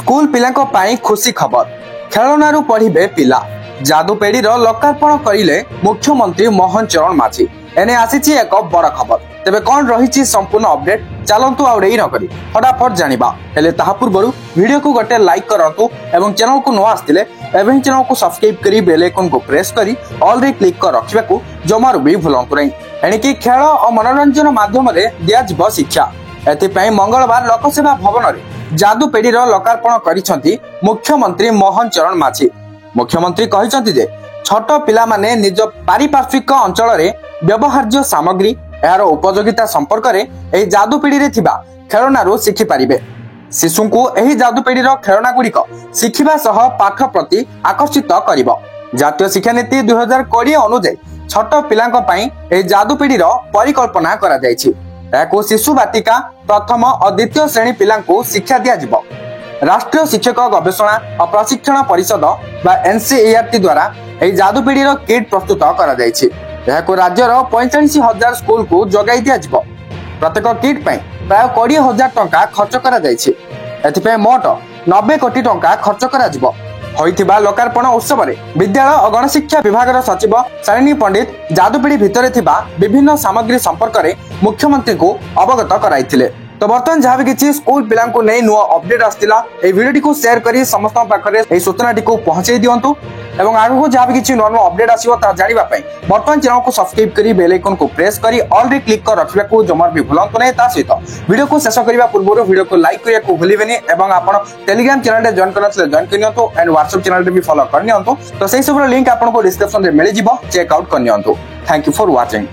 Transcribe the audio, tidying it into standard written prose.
School पिलांको पाई खुशी खबर खेलनारू पढ़िबे पिला जादूपेढ़ी लोकार्पण करिले मुख्यमंत्री मोहन चरण माझी एने आसीची एक बड़ खबर। तेबे कौन रही संपूर्ण अपडेट चलतु आउे नक फटाफट जानिबा। हेले ताहा पूर्वरु वीडियो को गोटे लाइक करंतु एवं चैनल को न आस्तिले एवं चैनल को सब्सक्राइब करी बेल आइकन को प्रेस करी ऑल रे क्लिक कर रखिबा को जमारू भी भूलंतु नहीं। एणिकी खेल और मनोरंजन माध्यम दियाजिब शिक्षा एथिपाई मंगलवार लोकसेवा भवन में जादूपेढ़ी लोकार्पण करिसेंती मुख्यमंत्री मोहन चरण माझी। मुख्यमंत्री कहिसेंती जे छोट पिला माने निज पारिपार्श्विक अंचल रे व्यवहार्य सामग्री यार उपयोगिता संपर्क में एही जादूपेढ़ी रे थिबा खेलनारू शिखि पारिबे। शिशु को एही जादूपेढ़ी खेलना गुड़िक शिखिबा सह पाठ प्रति आकर्षित करिबो। जातीय शिक्षा नीति 2020 अनुसार छोट पिलांक पई एही जादूपेढ़ी परिकल्पना करा जायछि। याको शिशु बाटिका प्रथम और द्वितीय श्रेणी पिलांको शिक्षा दियाजिब। राष्ट्रीय शिक्षक गवेषणा और प्रशिक्षण परिषद बा एनसीईआरटी द्वारा एही जादूपेढ़ी किट प्रस्तुत करा जायछि। याको राज्यर 45,000 स्कूल को जगाई दियाजिब। प्रत्येक किट पई प्राय 20,000 टंका खर्च करा जायछि। एथिपे मोट 90 कोटी टंका खर्च करा जिवो। होइथिबा लोकार्पण उत्सव में विद्यालय और गणशिक्षा विभाग सचिव शालिनी पंडित जादूपेढ़ी भितर थिबा विभिन्न सामग्री संपर्क में मुख्यमंत्री को अवगत कराइथिले। तो बर्तमान जहाँ भी किसी स्कूल पिला नहीं नुआ अपडेट आसला वीडियो को शेयर कर समस्त पाखे सूचना को पहुंचे दिंतु एवं आगू जहाँ भी किसी नुआ नुआ अपडेट आसो जानापी बर्तमान चैनल को सब्सक्राइब कर बेल आइकन को प्रेस कर ऑल रे क्लिक कर रखा को जमार भी भूलु नहीं। सहित वीडियो को शेष करने पूर्व वीडियो को लाइक करने को भूलें और आप टेलीग्राम चैनल जॉइन करना जॉइन करनी एंड व्हाट्सएप चैनल भी फॉलो करनी। तो सही सब लिंक आपको डिस्क्रिप्शन में मिल चेकआउट करनी। Thank you for watching.